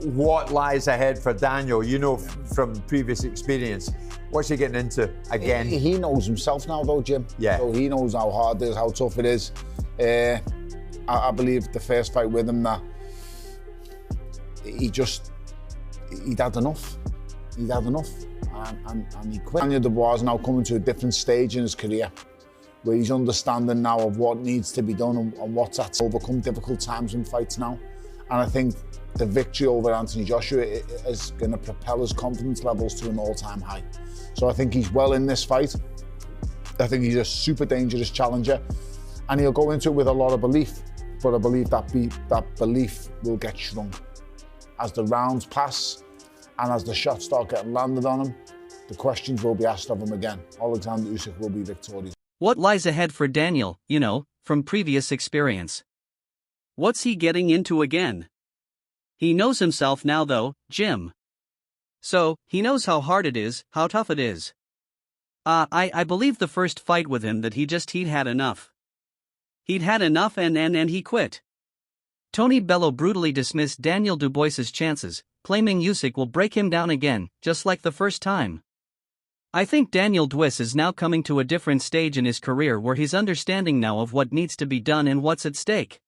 what lies ahead for Daniel? You know from previous experience. What's he getting into again? He knows himself now, though, Jim. Yeah. So he knows how hard it is, how tough it is. I believe the first fight with him that he'd had enough. He'd had enough, and he quit. Daniel Dubois is now coming to a different stage in his career, where he's understanding now of what needs to be done and what's at to overcome difficult times in fights now. And I think the victory over Anthony Joshua is going to propel his confidence levels to an all-time high. So I think he's well in this fight. I think he's a super dangerous challenger, and he'll go into it with a lot of belief. But I believe that belief will get shrunk as the rounds pass and as the shots start getting landed on him. The questions will be asked of him again. Alexander Usyk will be victorious. What lies ahead for Daniel, from previous experience? What's he getting into again? He knows himself now though, Jim. So, he knows how hard it is, how tough it is. I believe the first fight with him that he'd had enough. He'd had enough and he quit. Tony Bellew brutally dismissed Daniel Dubois's chances, claiming Usyk will break him down again, just like the first time. I think Daniel Dubois is now coming to a different stage in his career where he's understanding now of what needs to be done and what's at stake.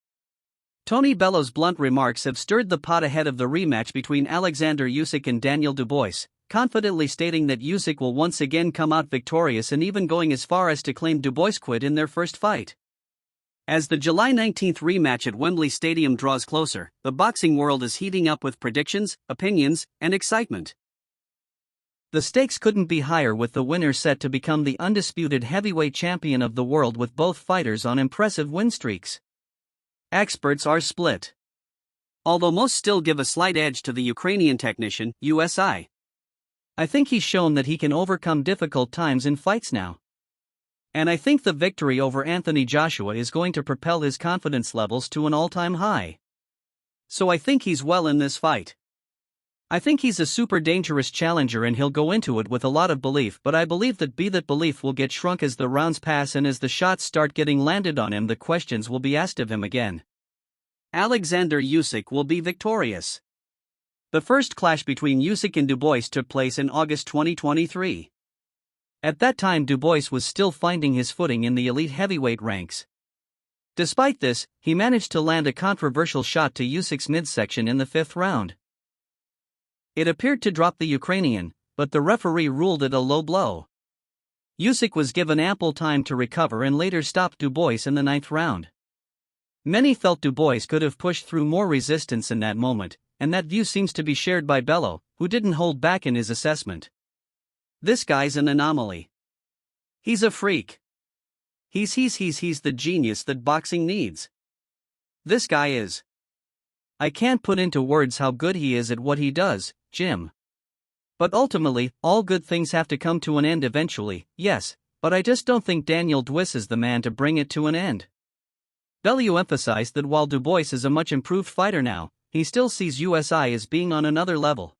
Tony Bellew's blunt remarks have stirred the pot ahead of the rematch between Alexander Usyk and Daniel Dubois, confidently stating that Usyk will once again come out victorious and even going as far as to claim Dubois quit in their first fight. As the July 19th rematch at Wembley Stadium draws closer, the boxing world is heating up with predictions, opinions, and excitement. The stakes couldn't be higher, with the winner set to become the undisputed heavyweight champion of the world, with both fighters on impressive win streaks. Experts are split. Although most still give a slight edge to the Ukrainian technician, Usyk. I think he's shown that he can overcome difficult times in fights now. And I think the victory over Anthony Joshua is going to propel his confidence levels to an all-time high. So I think he's well in this fight. I think he's a super dangerous challenger and he'll go into it with a lot of belief, but I believe that belief will get shrunk as the rounds pass and as the shots start getting landed on him, the questions will be asked of him again. Alexander Usyk will be victorious. The first clash between Usyk and Dubois took place in August 2023. At that time Dubois was still finding his footing in the elite heavyweight ranks. Despite this, he managed to land a controversial shot to Usyk's midsection in the 5th round. It appeared to drop the Ukrainian, but the referee ruled it a low blow. Usyk was given ample time to recover and later stopped Dubois in the 9th round. Many felt Dubois could have pushed through more resistance in that moment, and that view seems to be shared by Bellew, who didn't hold back in his assessment. This guy's an anomaly. He's a freak. He's the genius that boxing needs. This guy is. I can't put into words how good he is at what he does, Jim. But ultimately, all good things have to come to an end eventually, yes, but I just don't think Daniel Dubois is the man to bring it to an end. Bellew emphasized that while Dubois is a much improved fighter now, he still sees Usyk as being on another level.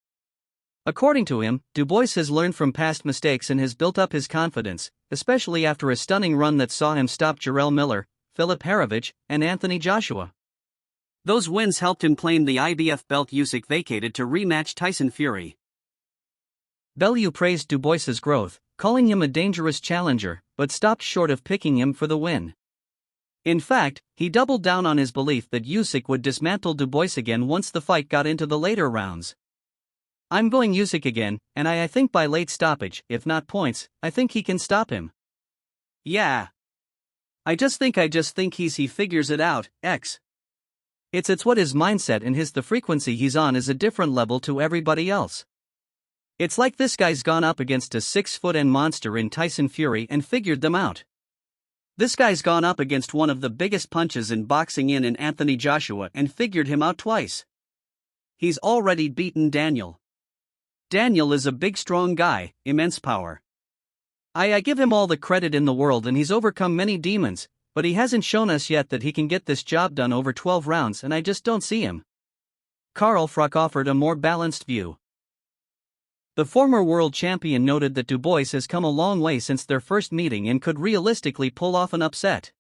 According to him, Dubois has learned from past mistakes and has built up his confidence, especially after a stunning run that saw him stop Jarrell Miller, Filip Hrgović, and Anthony Joshua. Those wins helped him claim the IBF belt Usyk vacated to rematch Tyson Fury. Bellew praised Dubois's growth, calling him a dangerous challenger, but stopped short of picking him for the win. In fact, he doubled down on his belief that Usyk would dismantle Dubois again once the fight got into the later rounds. I'm going Usyk again, and I think by late stoppage, if not points, I think he can stop him. Yeah. I just think he figures it out, It's what his mindset and the frequency he's on is a different level to everybody else. It's like this guy's gone up against a 6-foot monster in Tyson Fury and figured them out. This guy's gone up against one of the biggest punches in boxing in Anthony Joshua and figured him out twice. He's already beaten Daniel. Daniel is a big strong guy, immense power. I give him all the credit in the world and he's overcome many demons, but he hasn't shown us yet that he can get this job done over 12 rounds and I just don't see him. Carl Froch offered a more balanced view. The former world champion noted that Dubois has come a long way since their first meeting and could realistically pull off an upset.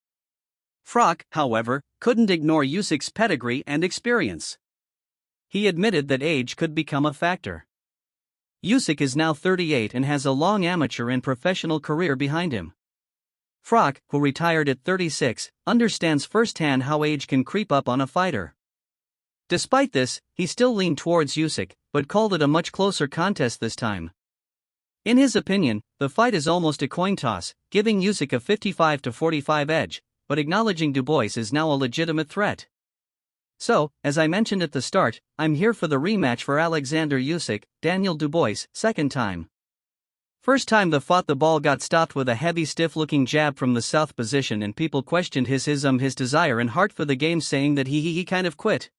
Froch, however, couldn't ignore Usyk's pedigree and experience. He admitted that age could become a factor. Usyk is now 38 and has a long amateur and professional career behind him. Froch, who retired at 36, understands firsthand how age can creep up on a fighter. Despite this, he still leaned towards Usyk, but called it a much closer contest this time. In his opinion, the fight is almost a coin toss, giving Usyk a 55-45 edge, but acknowledging Dubois is now a legitimate threat. So, as I mentioned at the start, I'm here for the rematch for Alexander Usyk, Daniel Dubois, second time. First time the ball got stopped with a heavy stiff-looking jab from the south position and people questioned his desire and heart for the game, saying that he kind of quit.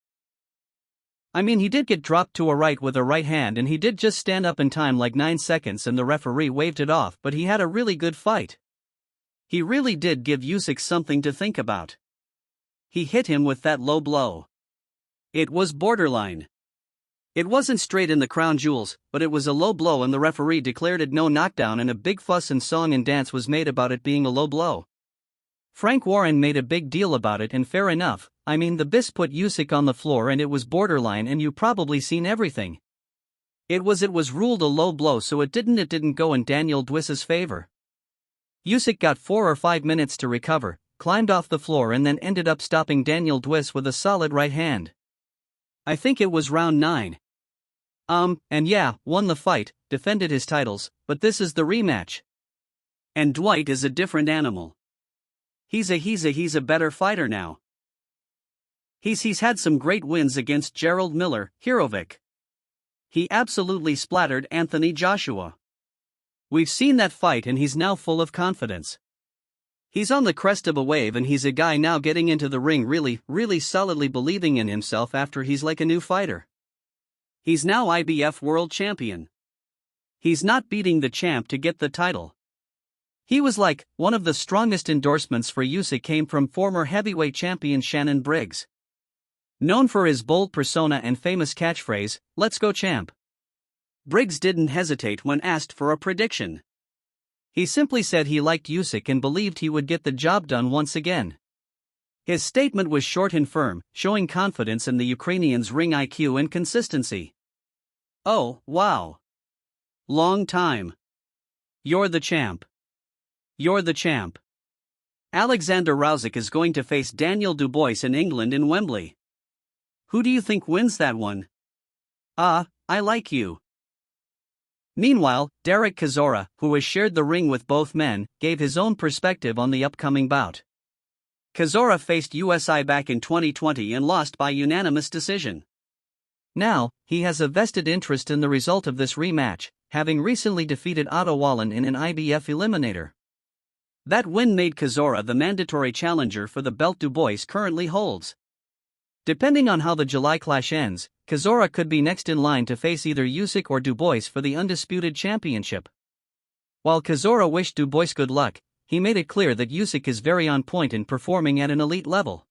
I mean, he did get dropped to a right with a right hand and he did just stand up in time like 9 seconds and the referee waved it off, but he had a really good fight. He really did give Usyk something to think about. He hit him with that low blow. It was borderline. It wasn't straight in the crown jewels, but it was a low blow and the referee declared it no knockdown and a big fuss and song and dance was made about it being a low blow. Frank Warren made a big deal about it and fair enough. I mean, the Bis put Usyk on the floor and it was borderline and you probably seen everything. It was ruled a low blow, so it didn't go in Daniel Dubois's favor. Usyk got 4 or 5 minutes to recover, climbed off the floor and then ended up stopping Daniel Dubois with a solid right hand. I think it was round 9. And yeah, won the fight, defended his titles, but this is the rematch. And Dwight is a different animal. He's a better fighter now. He's had some great wins against Gerald Miller, Hirovic. He absolutely splattered Anthony Joshua. We've seen that fight and he's now full of confidence. He's on the crest of a wave and he's a guy now getting into the ring really solidly believing in himself after he's like a new fighter. He's now IBF world champion. He's not beating the champ to get the title. He was like, one of the strongest endorsements for Usyk came from former heavyweight champion Shannon Briggs. Known for his bold persona and famous catchphrase, "Let's go champ." Briggs didn't hesitate when asked for a prediction. He simply said he liked Usyk and believed he would get the job done once again. His statement was short and firm, showing confidence in the Ukrainian's ring IQ and consistency. Oh, wow. Long time. You're the champ. You're the champ. Alexander Usyk is going to face Daniel Dubois in England in Wembley. Who do you think wins that one? I like you. Meanwhile, Derek Chisora, who has shared the ring with both men, gave his own perspective on the upcoming bout. Chisora faced Usyk back in 2020 and lost by unanimous decision. Now, he has a vested interest in the result of this rematch, having recently defeated Otto Wallin in an IBF eliminator. That win made Chisora the mandatory challenger for the belt Dubois currently holds. Depending on how the July clash ends, Chisora could be next in line to face either Usyk or Dubois for the undisputed championship. While Chisora wished Dubois good luck, he made it clear that Usyk is very on point in performing at an elite level.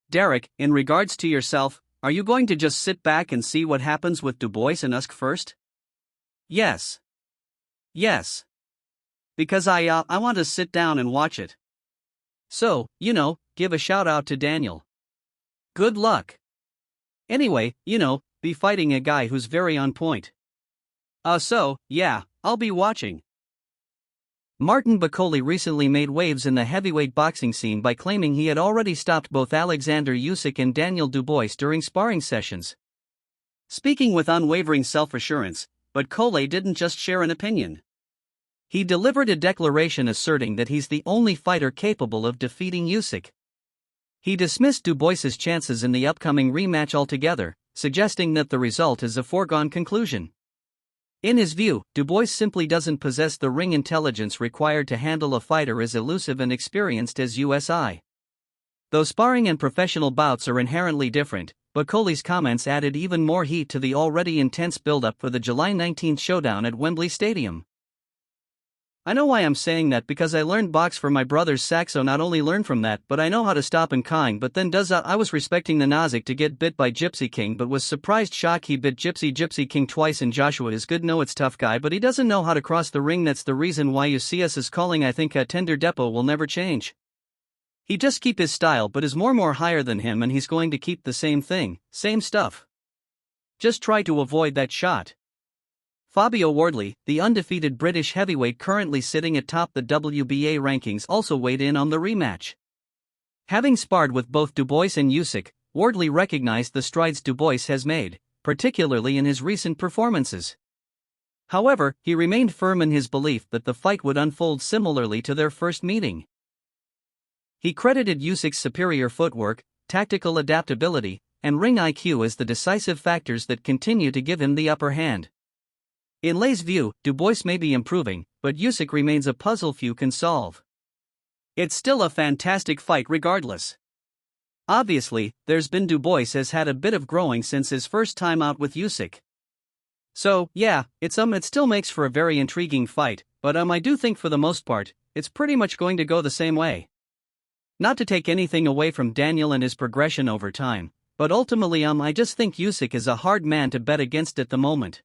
Derek, in regards to yourself, are you going to just sit back and see what happens with Dubois and Usyk first? Yes. Yes. Because I want to sit down and watch it. So, give a shout out to Daniel. Good luck. Anyway, be fighting a guy who's very on point. Yeah, I'll be watching. Martin Bakole recently made waves in the heavyweight boxing scene by claiming he had already stopped both Alexander Usyk and Daniel Dubois during sparring sessions. Speaking with unwavering self-assurance, Bakole didn't just share an opinion. He delivered a declaration asserting that he's the only fighter capable of defeating Usyk. He dismissed Dubois's chances in the upcoming rematch altogether, suggesting that the result is a foregone conclusion. In his view, Dubois simply doesn't possess the ring intelligence required to handle a fighter as elusive and experienced as Usyk. Though sparring and professional bouts are inherently different, Bakole's comments added even more heat to the already intense build-up for the July 19th showdown at Wembley Stadium. I know why I'm saying that, because I learned box from my brother's Saxo. Not only learned from that, but I know how to stop and kind. But then I was respecting the Nazik to get bit by Gypsy King, but was surprised shock he bit Gypsy King twice. And Joshua is good, no it's tough guy, but he doesn't know how to cross the ring. That's the reason why you see us as calling. I think a Tender Depot will never change. He just keep his style, but is more higher than him, and he's going to keep the same thing, same stuff. just try to avoid that shot. Fabio Wardley, the undefeated British heavyweight currently sitting atop the WBA rankings, also weighed in on the rematch. Having sparred with both Dubois and Usyk, Wardley recognized the strides Dubois has made, particularly in his recent performances. However, he remained firm in his belief that the fight would unfold similarly to their first meeting. He credited Usyk's superior footwork, tactical adaptability, and ring IQ as the decisive factors that continue to give him the upper hand. In Lay's view, Dubois may be improving, but Usyk remains a puzzle few can solve. It's still a fantastic fight regardless. Obviously, Dubois has had a bit of growing since his first time out with Usyk. So, yeah, it still makes for a very intriguing fight, but I do think for the most part, it's pretty much going to go the same way. Not to take anything away from Daniel and his progression over time, but ultimately I just think Usyk is a hard man to bet against at the moment.